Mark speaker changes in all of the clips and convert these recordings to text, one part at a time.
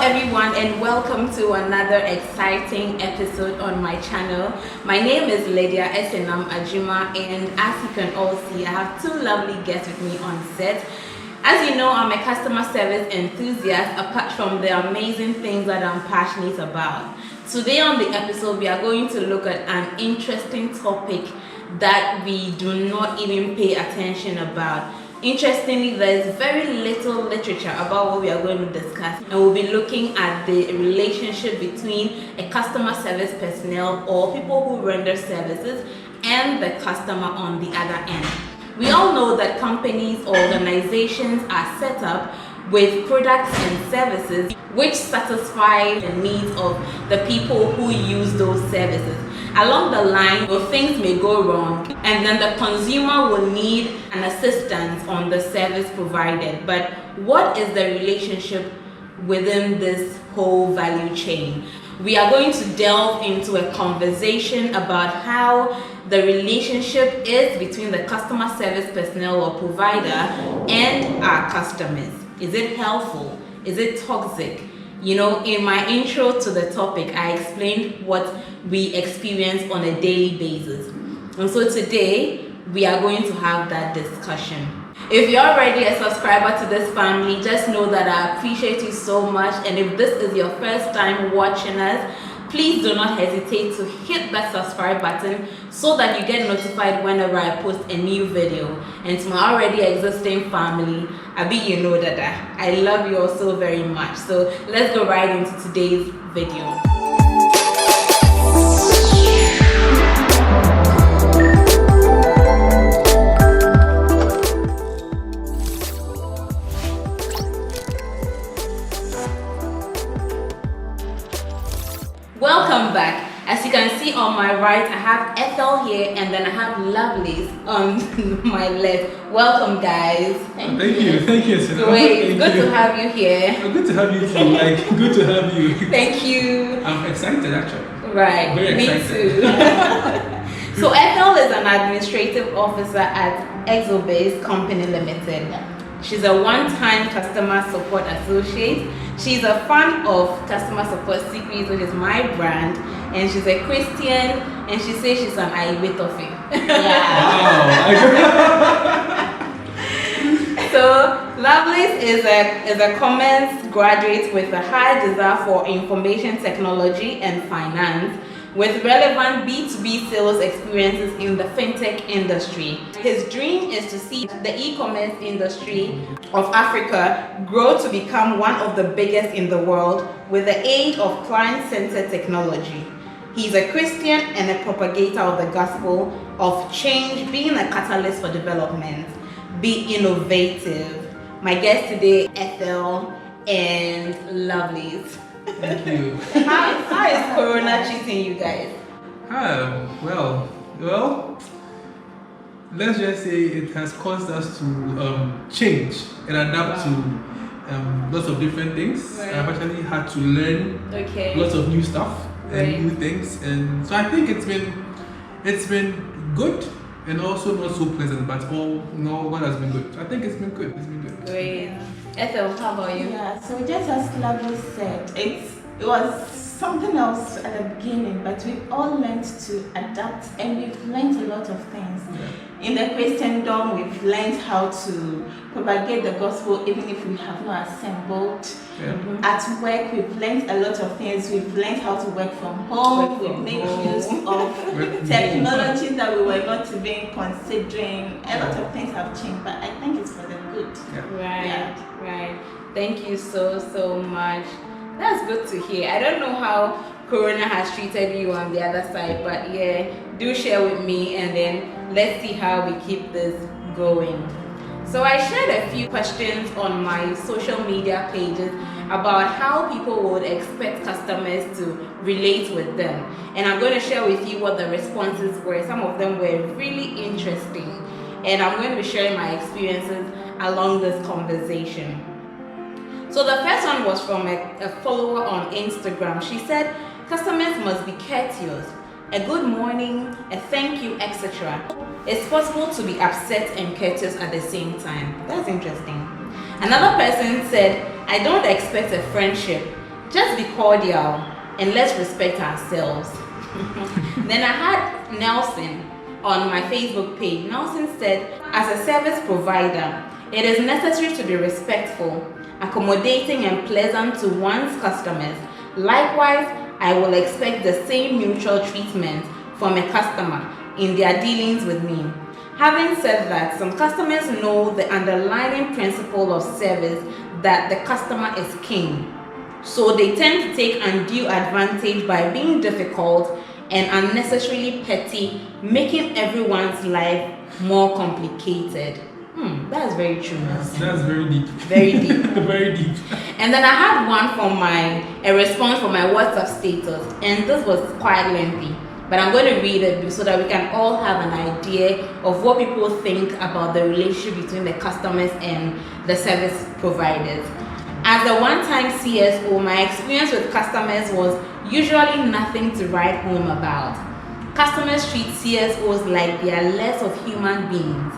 Speaker 1: everyone, and welcome to another exciting episode on my channel. My name is Lydia Esenam, and as you can all see, I have two lovely guests with me on set. As you know, I'm a customer service enthusiast apart from the amazing things that I'm passionate about. Today on the episode, we are going to look at an interesting topic that we do not even pay attention about. Interestingly, there's very little literature about what we are going to discuss, and we'll be looking at the relationship between a customer service personnel or people who render services and the customer on the other end. We all know that companies or organizations are set up with products and services which satisfy the needs of the people who use those services. Along the line, things may go wrong, and then the consumer will need an assistance on the service provided. But what is the relationship within this whole value chain? We are going to delve into a conversation about how the relationship is between the customer service personnel or provider and our customers. Is it helpful? Is it toxic? You know, in my intro to the topic, I explained what we experience on a daily basis. And so today, we are going to have that discussion. If you're already a subscriber to this family, just know that I appreciate you so much. And if this is your first time watching us, please do not hesitate to hit that subscribe button so that you get notified whenever I post a new video. And to my already existing family, Abi, you know that I love you all so very much. So let's go right into today's video. Welcome back. As you can see on my right, I have Ethel here, and then I have Lovelace on my left. Welcome, guys.
Speaker 2: Thank you.
Speaker 1: Great. Good to have you here.
Speaker 2: Good to have you too. Good to have you.
Speaker 1: Thank you.
Speaker 2: I'm excited actually.
Speaker 1: Right.
Speaker 2: Very
Speaker 1: Me
Speaker 2: excited.
Speaker 1: too. So Ethel is an administrative officer at Exobase Company Limited. She's a one-time customer support associate. She's a fan of Customer Support Secrets, which is my brand, and she's a Christian, and she says she's an Iwetofi.
Speaker 2: Wow.
Speaker 1: So Lovelace is a commerce graduate with a high desire for information technology and finance, with relevant B2B sales experiences in the fintech industry. His dream is to see the e-commerce industry of Africa grow to become one of the biggest in the world with the aid of client-centered technology. He's a Christian and a propagator of the gospel of change, being a catalyst for development, be innovative. My guest today, Ethel and Lovelace.
Speaker 2: Thank you.
Speaker 1: How is Corona treating you guys?
Speaker 2: Well, let's just say it has caused us to change and adapt to lots of different things.
Speaker 1: Right.
Speaker 2: I've actually had to learn lots of new stuff and new things, and so I think it's been good and also not so pleasant, but what has been good. I think it's been good.
Speaker 1: Great. Ethel, how about you?
Speaker 3: Yeah, so just as Lovely said, it was something else at the beginning, but we've all learned to adapt, and we've learned a lot of things.
Speaker 2: Yeah.
Speaker 3: In the Christendom, we've learned how to propagate the gospel even if we have not assembled.
Speaker 2: Yeah.
Speaker 3: At work, we've learned a lot of things. We've learned how to work from home. We've made use of technology that we were not even considering. A lot of things have changed, but I think it's for the good.
Speaker 2: Yeah.
Speaker 1: Right. Thank you so much. That's good to hear. I don't know how Corona has treated you on the other side, but yeah, do share with me, and then let's see how we keep this going. So I shared a few questions on my social media pages about how people would expect customers to relate with them. And I'm going to share with you what the responses were. Some of them were really interesting. And I'm going to be sharing my experiences along this conversation. So the first one was from a follower on Instagram. She said, customers must be courteous. A good morning, a thank you, etc. It's possible to be upset and courteous at the same time. That's interesting. Another person said, I don't expect a friendship. just be cordial and let's respect ourselves. Then I had Nelson on my Facebook page. Nelson said, as a service provider, it is necessary to be respectful, accommodating and pleasant to one's customers. Likewise, I will expect the same mutual treatment from a customer in their dealings with me. Having said that, some customers know the underlying principle of service that the customer is king. So they tend to take undue advantage by being difficult and unnecessarily petty, making everyone's life more complicated. That's very true.
Speaker 2: That's very deep.
Speaker 1: Very deep.
Speaker 2: Very deep.
Speaker 1: And then I had one from a response from my WhatsApp status, and this was quite lengthy. But I'm going to read it so that we can all have an idea of what people think about the relationship between the customers and the service providers. As a one-time CSO, my experience with customers was usually nothing to write home about. Customers treat CSOs like they are less of human beings.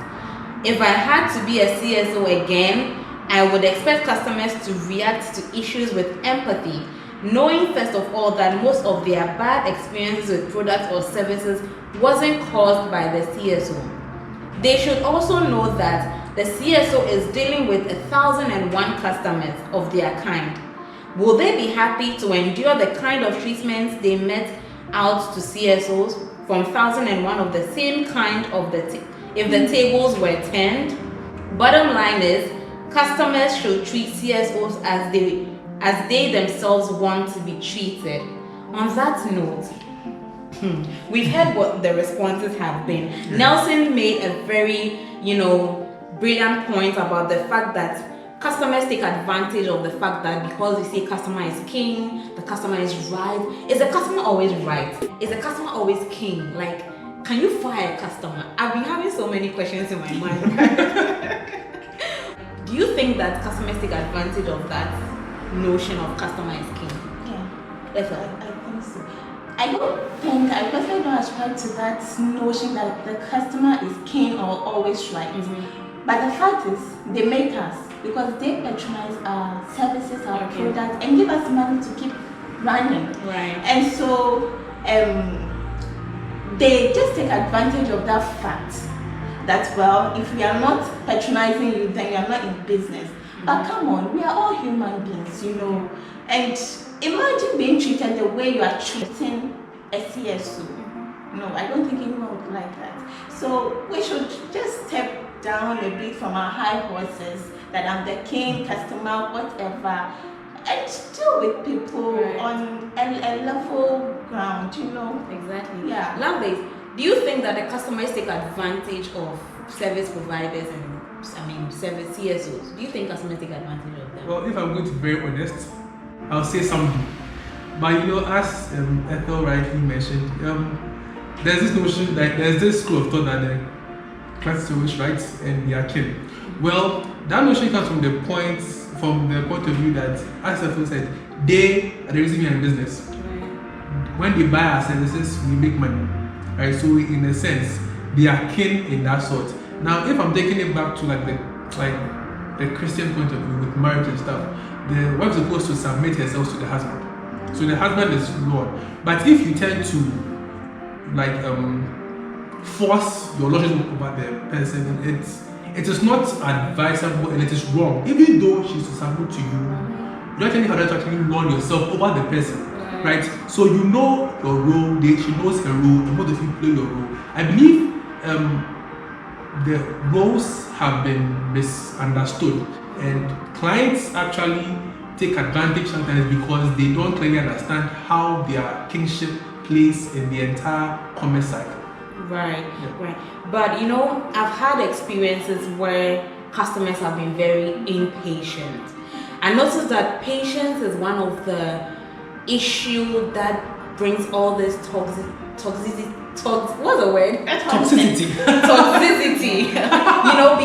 Speaker 1: If I had to be a CSO again, I would expect customers to react to issues with empathy, knowing first of all that most of their bad experiences with products or services wasn't caused by the CSO. They should also know that the CSO is dealing with 1,001 customers of their kind. Will they be happy to endure the kind of treatments they met out to CSOs from 1,001 of the same kind of if the tables were turned? Bottom line is, customers should treat CSOs as they themselves want to be treated. On that note, we've heard what the responses have been. Nelson made a very, brilliant point about the fact that customers take advantage of the fact that because we say customer is king, the customer is right. Is the customer always right? Is the customer always king? Like, can you fire a customer? I've been having so many questions in my mind. Do you think that customers take advantage of that notion of customer is king?
Speaker 3: Yeah.
Speaker 1: That's all.
Speaker 3: I think so. I personally don't ascribe to that notion that the customer is king or always right. But the fact is, they make us because they patronize our services, our products, and give us money to keep running.
Speaker 1: Right.
Speaker 3: And so they just take advantage of that fact that, well, if we are not patronizing you, then you are not in business. But come on, we are all human beings, And imagine being treated the way you are treating a CSO. No, I don't think anyone would like that. So we should just step down a bit from our high horses that I'm the king, customer, whatever, and deal with people on a level ground,
Speaker 1: Exactly.
Speaker 3: Yeah.
Speaker 1: Love this. Do you think that the customers take advantage of service providers and service CSOs? Do you think customers take advantage of them?
Speaker 2: Well, if I'm going to be very honest, I'll say something. But as Ethel rightly mentioned, there's this notion, there's this school of thought that the client is always right and they are king. Well, that notion comes from the point of view that, as Ethel said, they are the reason we are in business. When they buy our services, we make money. Right? So in a sense, they are kin in that sort. Now, if I'm taking it back to the Christian point of view with marriage and stuff, the wife is supposed to submit herself to the husband. So the husband is Lord. But if you tend to force your lordship over the person, it is not advisable and it is wrong. Even though she's to submit to you, you're telling her to actually lord yourself over the person. Right? So you know your role, she knows her role, and both of you play your role. I believe the roles have been misunderstood, and clients actually take advantage sometimes because they don't clearly understand how their kingship plays in the entire commerce cycle.
Speaker 1: Right. But I've had experiences where customers have been very impatient. I noticed that patience is one of the issue that brings all this toxicity. What's the word?
Speaker 2: Toxicity.
Speaker 1: Toxicity.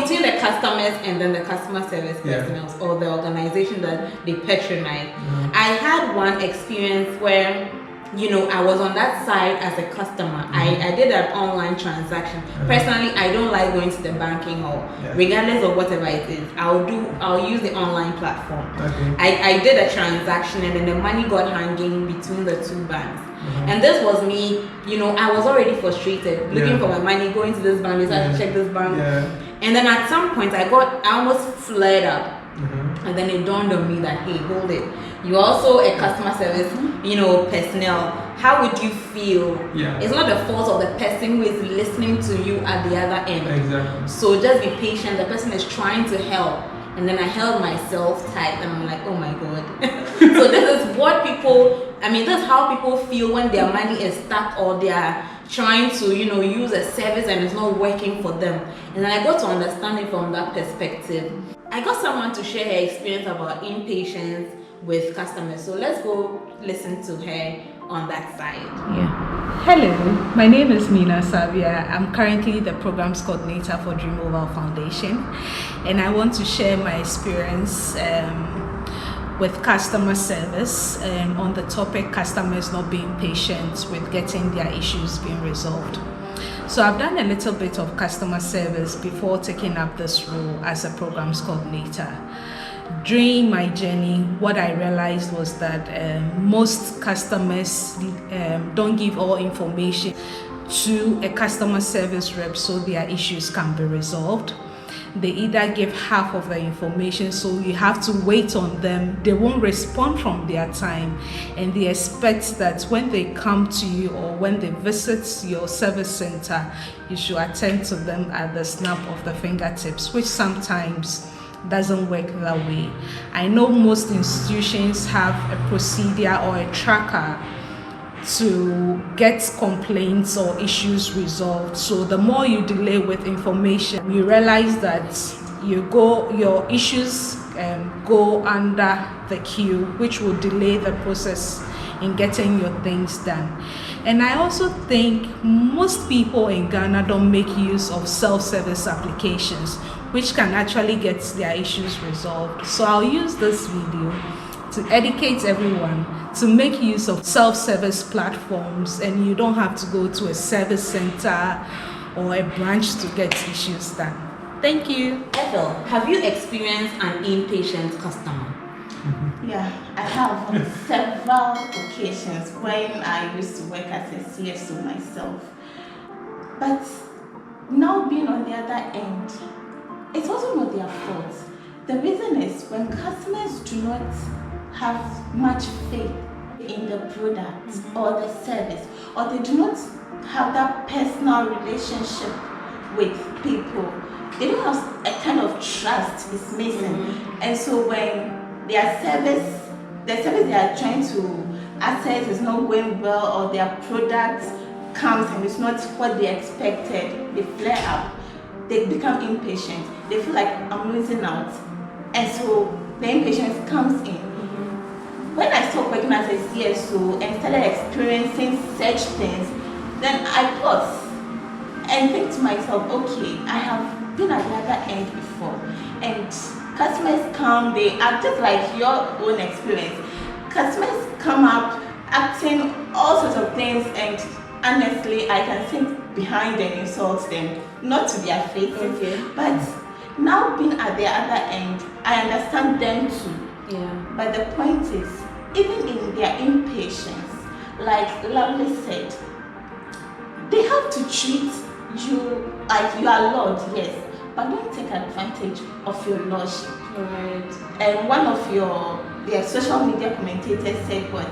Speaker 1: Between the customers and then the customer service personnel or the organization that they patronize. I had one experience where I was on that side as a customer. I did an online transaction. Personally, I don't like going to the banking hall. Regardless of whatever it is, I'll use the online platform. I did a transaction and then the money got hanging between the two banks. And this was me, I was already frustrated, looking for my money, going to this bank, I had to check this bank. And then at some point I almost flared up. And then it dawned on me that, hey, hold it. You're also a customer service, personnel. How would you feel? It's not the fault of the person who is listening to you at the other end.
Speaker 2: Exactly.
Speaker 1: So just be patient. The person is trying to help. And then I held myself tight and I'm like, oh my God. So this is this is how people feel when their money is stuck or they are trying to, use a service and it's not working for them. And then I got to understand it from that perspective. I got someone to share her experience about impatience with customers. So let's go listen to her on that side.
Speaker 4: Hello, my name is Mina Savia. I'm currently the programs coordinator for Dream Oval Foundation, and I want to share my experience with customer service on the topic customers not being patient with getting their issues being resolved. So I've done a little bit of customer service before taking up this role as a programs coordinator. During my journey, what I realized was that most customers don't give all information to a customer service rep so their issues can be resolved. They either give half of the information, so you have to wait on them. They won't respond from their time, and they expect that when they come to you or when they visit your service center, you should attend to them at the snap of the fingertips, which sometimes doesn't work that way. I know most institutions have a procedure or a tracker to get complaints or issues resolved. So the more you delay with information, you realize that your issues go under the queue, which will delay the process in getting your things done. And I also think most people in Ghana don't make use of self-service applications, which can actually get their issues resolved. So I'll use this video to educate everyone to make use of self-service platforms, and you don't have to go to a service center or a branch to get issues done. Thank you.
Speaker 1: Ethel, have you experienced an impatient customer?
Speaker 3: Yeah, I have on several occasions when I used to work as a CSO myself. But now being on the other end, it's also not their fault. The reason is when customers do not have much faith in the product or the service, or they do not have that personal relationship with people, they don't have a kind of trust is missing. And so when the service they are trying to access is not going well, or their product comes and it's not what they expected, they flare up, they become impatient, they feel like I'm losing out, and so the impatience comes in. When I stopped working as a CSO and started experiencing such things, then I pause and think to myself, okay, I have been at the other end before, and customers come, they act just like your own experience. Customers come up acting all sorts of things, and honestly, I can think behind and insult them, not to their faces, but now being at the other end, I understand them too. But the point is, even in their impatience, like Lovely said, they have to treat you like you are Lord, yes, but don't take advantage of your lordship.
Speaker 1: Right.
Speaker 3: And one of their social media commentators said what?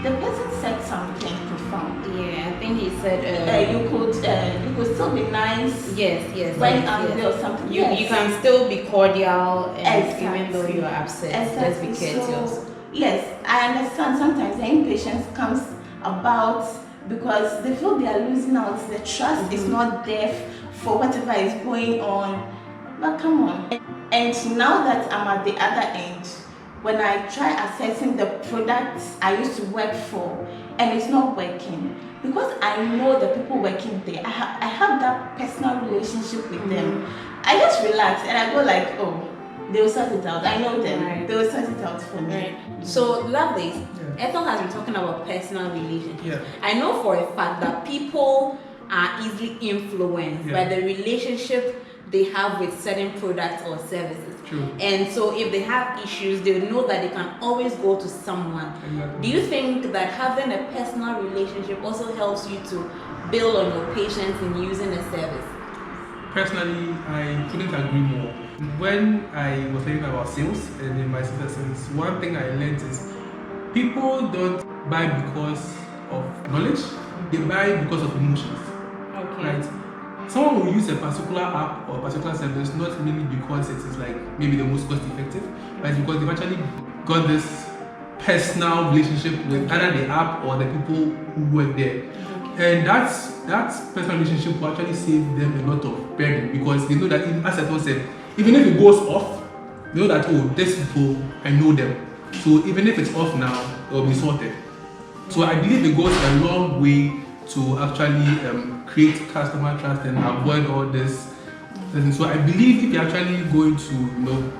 Speaker 3: The person said something profound.
Speaker 1: Yeah, I think he said
Speaker 3: you could still be nice.
Speaker 1: Yes.
Speaker 3: When angry or something.
Speaker 1: You can still be cordial,
Speaker 3: Exactly.
Speaker 1: even though you are upset. Let's be courteous.
Speaker 3: So, yes, I understand sometimes the impatience comes about because they feel they are losing out. The trust is not there for whatever is going on. But come on. And now that I'm at the other end, when I try assessing the products I used to work for and it's not working, because I know the people working there, I have that personal relationship with them, I just relax and I go like, oh, they will sort it out. I know them. They will sort it out for me.
Speaker 1: So, lovely. Ethel has been talking about personal relationships.
Speaker 2: Yeah.
Speaker 1: I know for a fact that people are easily influenced by the relationship they have with certain products or services.
Speaker 2: True.
Speaker 1: And so if they have issues, they know that they can always go to someone.
Speaker 2: Exactly.
Speaker 1: Do you think that having a personal relationship also helps you to build on your patience in using a service?
Speaker 2: Personally, I couldn't agree more. When I was thinking about sales and in my sales, one thing I learned is people don't buy because of knowledge, they buy because of emotions.
Speaker 1: Okay.
Speaker 2: Right? Someone will use a particular app or a particular service not really because it is like maybe the most cost effective, but it's because they've actually got this personal relationship with either the app or the people who work there. And that personal relationship will actually save them a lot of burden because they know that, as I said, even if it goes off, they know that, oh, these people, I know them. So even if it's off now, it will be sorted. So I believe it goes a long way to actually create customer trust and avoid all this. So I believe if you're actually going to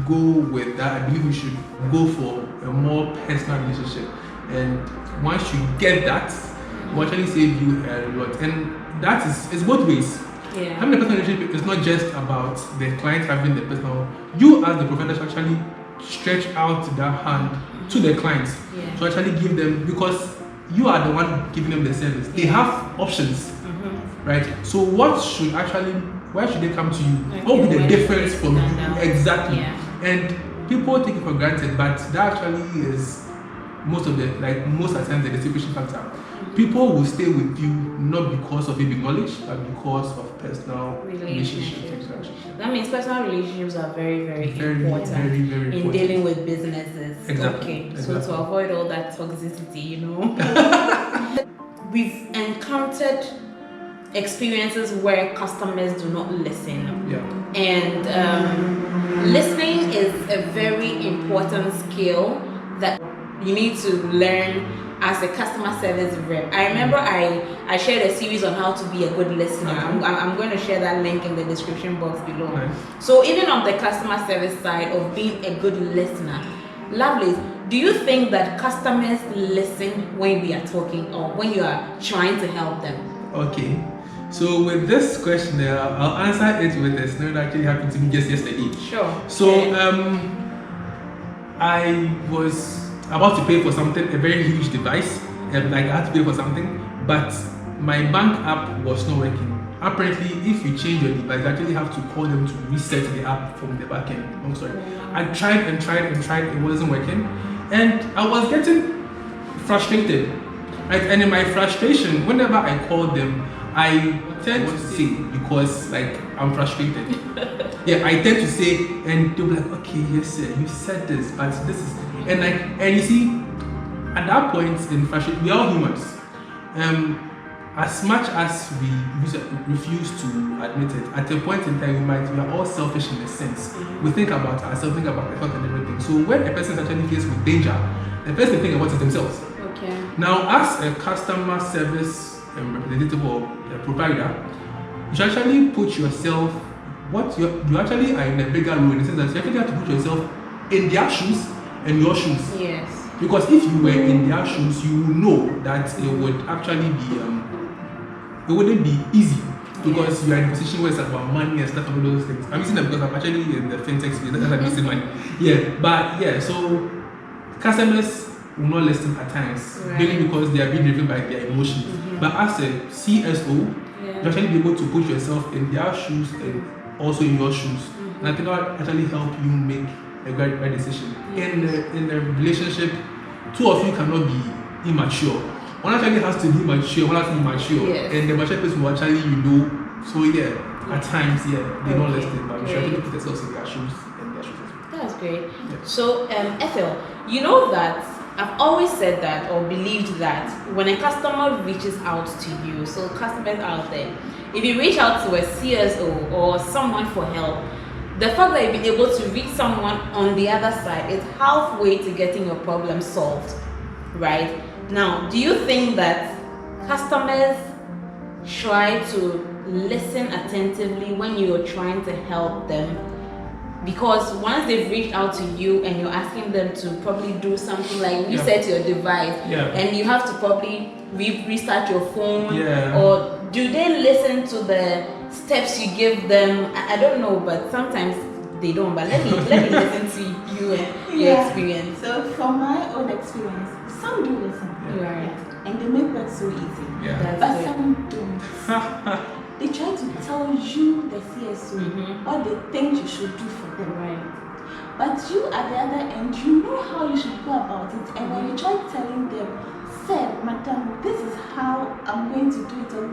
Speaker 2: go with that, I believe we should go for a more personal relationship. And once you get that, it will actually save you a lot. And that is, it's both ways.
Speaker 1: Yeah.
Speaker 2: Having a personal relationship is not just about the client having the personal. You as the provider should actually stretch out that hand to the clients to actually give them, because you are the one giving them the service. They have options, right? So why should they come to you? What will be the difference from you? Exactly. And people take it for granted, but that actually is most of the times the distinguishing factor. People will stay with you not because of maybe knowledge, but because of personal relationships.
Speaker 1: That means personal relationships are very, very important
Speaker 2: very
Speaker 1: in
Speaker 2: important.
Speaker 1: Dealing with businesses.
Speaker 2: Exactly.
Speaker 1: Okay, so to avoid all that toxicity, we've encountered experiences where customers do not listen.
Speaker 2: Yeah.
Speaker 1: And listening is a very important skill that you need to learn as a customer service rep. I remember I shared a series on how to be a good listener. I'm going to share that link in the description box below.
Speaker 2: Nice.
Speaker 1: So even on the customer service side of being a good listener, lovely, do you think that customers listen when we are talking or when you are trying to help them?
Speaker 2: Okay. So with this question, I'll answer it with a scenario that actually happened to me just yesterday.
Speaker 1: Sure.
Speaker 2: So I was about to pay for something, a very huge device, and I had to pay for something, but my bank app was not working. Apparently, if you change your device, you actually have to call them to reset the app from the back end. I'm sorry. I tried, it wasn't working, and I was getting frustrated. Right? And in my frustration, whenever I called them, I tend to say, because I'm frustrated. I tend to say, and they'll be like, okay, yes sir, you said this, but this is, and you see, at that point in frustration, we are all humans. As much as we refuse to admit it, at a point in time we are all selfish in a sense. We think about ourselves, think about the health and everything. So when a person is actually faced with danger, the first thing they think about is themselves.
Speaker 1: Okay.
Speaker 2: Now, as a customer service representative or a provider, you should actually put yourself, you actually are in a bigger role in the sense that you actually have to put yourself in their shoes and your shoes.
Speaker 1: Yes.
Speaker 2: Because if you were in their shoes, you will know that it would actually be, it wouldn't be easy because you are in a position where it's about money and stuff and all those things. I'm using that because I'm actually in the fintech space, that's why I'm using money. So customers will not listen at times, mainly because they are being driven by their emotions. But as a CSO, you actually be able to put yourself in their shoes and also in your shoes. And I think that will actually help you make a right decision. In the relationship, two of you cannot be immature. One actually has to be mature, one has to be mature. And the mature person will actually, so at times, they don't listen, but we should actually put ourselves in their shoes and their shoes as well.
Speaker 1: That's great. Yeah. So, Ethel, you know that I've always said that or believed that when a customer reaches out to you, so customers out there, if you reach out to a CSO or someone for help, the fact that you've been able to reach someone on the other side is halfway to getting your problem solved, right? Now, do you think that customers try to listen attentively when you're trying to help them because once they've reached out to you and you're asking them to probably do something like reset your device, and you have to probably restart your phone, or do they listen to the steps you give them? I don't know, but sometimes they don't. But let me listen to you and your experience.
Speaker 3: So from my own experience, some do listen,
Speaker 1: right,
Speaker 3: and they make work so easy. But some don't. They try to tell you, the CSO, what they think you should do for them.
Speaker 1: Right.
Speaker 3: But you at the other end, you know how you should go about it. And when you try telling them, sir, madam, this is how I'm going to do it, or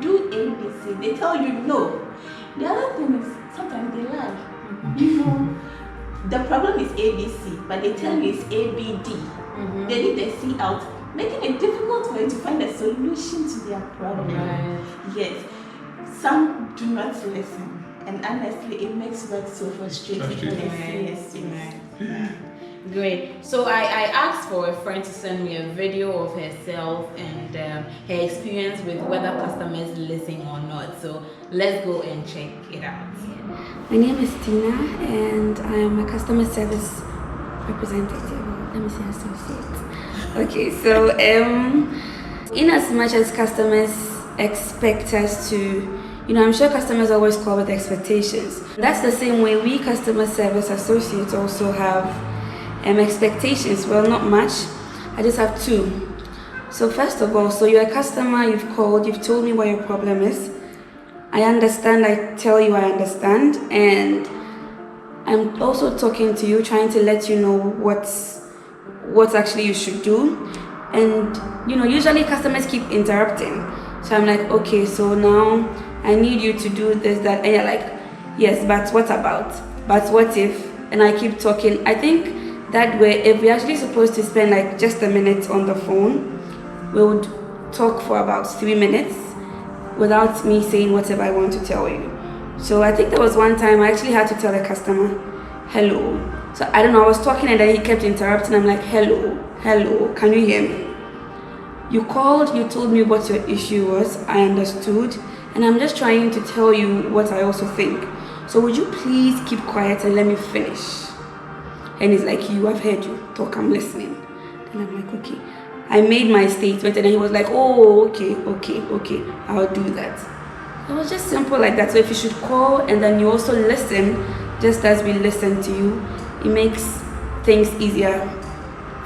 Speaker 3: do ABC, they tell you no. The other thing is, sometimes they lie. You know, the problem is ABC, but they tell you it's ABD. They leave the C out, making it difficult for you to find a solution to their problem.
Speaker 1: Right.
Speaker 3: Yes. Some do not listen, and honestly, it makes work so frustrating. Yes.
Speaker 1: Great. So I asked for a friend to send me a video of herself and her experience with whether customers listen or not. So let's go and check it out.
Speaker 5: My name is Tina, and I am a customer service representative. Let me say associate. Okay, so in as much as customers expect us to, I'm sure customers always call with expectations. That's the same way we customer service associates also have expectations. Well, not much. I just have two. So first of all, so you're a customer, you've called, you've told me what your problem is. I understand, I tell you I understand, and I'm also talking to you, trying to let you know what actually you should do. And usually customers keep interrupting. So I'm like, okay, so now I need you to do this, that, and you're like, yes, but what about? But what if? And I keep talking. I think that way, if we're actually supposed to spend like just a minute on the phone, we would talk for about 3 minutes without me saying whatever I want to tell you. So I think there was one time I actually had to tell the customer, hello. So I don't know, I was talking and then he kept interrupting. I'm like, hello, can you hear me? You called, you told me what your issue was, I understood, and I'm just trying to tell you what I also think. So would you please keep quiet and let me finish? And he's like, I've heard you talk, I'm listening. And I'm like, okay. I made my statement and then he was like, oh, okay, I'll do that. It was just simple like that. So if you should call and then you also listen, just as we listen to you, it makes things easier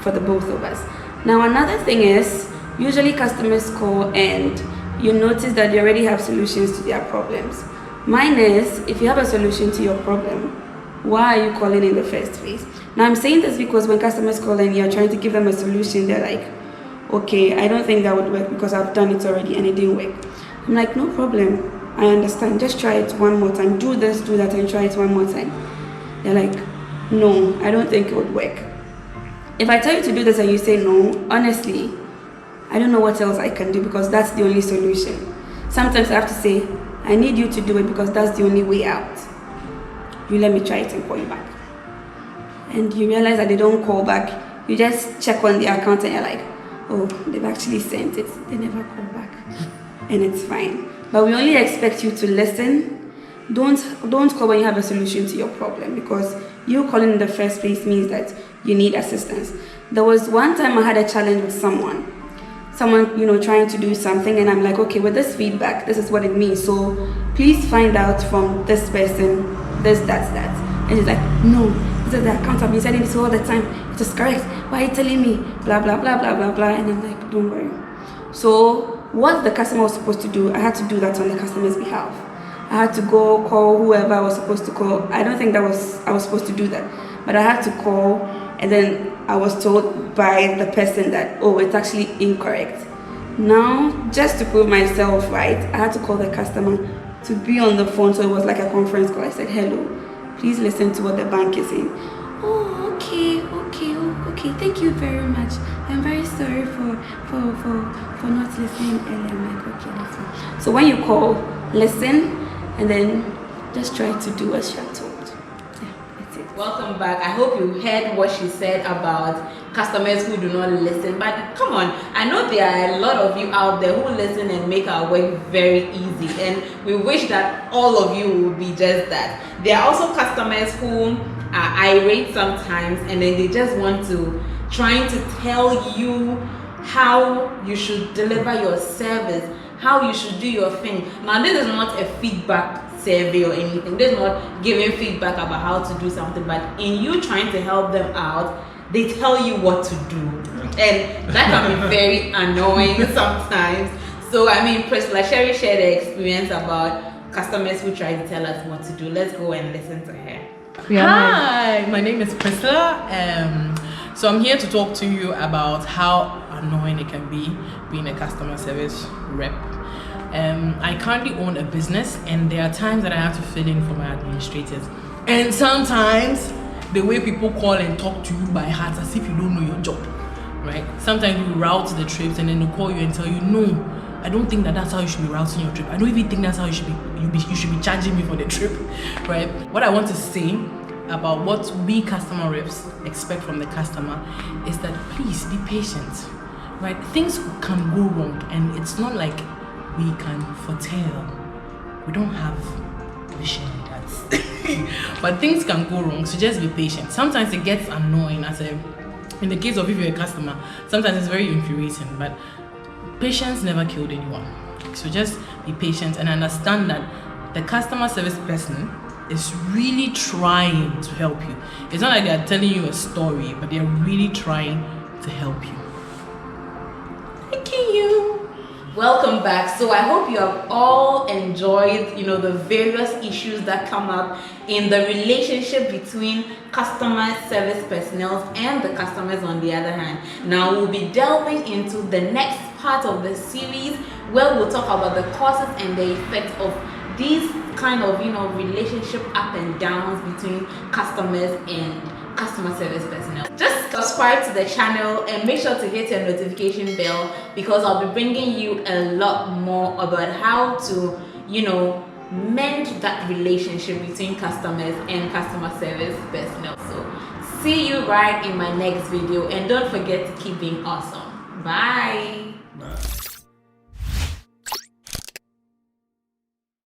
Speaker 5: for the both of us. Now another thing is, usually customers call and you notice that they already have solutions to their problems. Mine is, if you have a solution to your problem, why are you calling in the first place? Now I'm saying this because when customers call and you're trying to give them a solution, they're like, okay, I don't think that would work because I've done it already and it didn't work. I'm like, no problem, I understand, just try it one more time, do this, do that, and try it one more time. They're like, no, I don't think it would work. If I tell you to do this and you say no, honestly, I don't know what else I can do because that's the only solution. Sometimes I have to say, I need you to do it because that's the only way out. You let me try it and call you back. And you realize that they don't call back. You just check on the account and you're like, oh, they've actually sent it. They never call back. And it's fine. But we only expect you to listen. Don't call when you have a solution to your problem, because you calling in the first place means that you need assistance. There was one time I had a challenge with someone, trying to do something, and I'm like, okay, with this feedback, this is what it means. So please find out from this person, this, that. And he's like, no, this is the account, I've been sending this all the time. It is correct. Why are you telling me? Blah, blah, blah, blah, blah, blah. And I'm like, don't worry. So what the customer was supposed to do, I had to do that on the customer's behalf. I had to go call whoever I was supposed to call. I don't think I was supposed to do that, but I had to call, and then I was told by the person that, oh, it's actually incorrect. Now, just to prove myself right, I had to call the customer to be on the phone, so it was like a conference call. I said, hello, please listen to what the bank is saying. Oh, okay, thank you very much. I'm very sorry for not listening earlier. I'm like, okay, that's fine. So when you call, listen, and then just try to do as you're told. Yeah, that's it.
Speaker 1: Welcome back. I hope you heard what she said about customers who do not listen. But come on, I know there are a lot of you out there who listen and make our work very easy. And we wish that all of you would be just that. There are also customers who are irate sometimes and then they just want to trying to tell you how you should deliver your service, how you should do your thing. Now, this is not a feedback survey or anything. This is not giving feedback about how to do something, but in you trying to help them out, they tell you what to do. And that can be very annoying sometimes. So, I mean, Priscilla, Sherry shared her experience about customers who try to tell us what to do. Let's go and listen to her.
Speaker 6: Hi, my name is Priscilla. So I'm here to talk to you about how annoying it can be being a customer service rep. I currently own a business and there are times that I have to fill in for my administrators. And sometimes the way people call and talk to you by heart as if you don't know your job, right? Sometimes you route the trips and then they call you and tell you, no, I don't think that's how you should be routing your trip. I don't even think that's how you should be charging me for the trip, right? What I want to say about what we customer reps expect from the customer is that please be patient, right? Things can go wrong and it's not like we can foretell. We don't have vision like that. But things can go wrong, so just be patient. Sometimes it gets annoying in the case of if you're a customer, sometimes it's very infuriating, but patience never killed anyone. So just be patient and understand that the customer service person is really trying to help you. It's not like they're telling you a story, but they're really trying to help you.
Speaker 1: Thank you. Welcome back. So I hope you have all enjoyed, the various issues that come up in the relationship between customer service personnel and the customers on the other hand. Now we'll be delving into the next part of the series where we'll talk about the causes and the effects of these kind of, relationship up and downs between customers and customer service personnel. Just subscribe to the channel and make sure to hit your notification bell because I'll be bringing you a lot more about how to, mend that relationship between customers and customer service personnel. So see you right in my next video and don't forget to keep being awesome. Bye.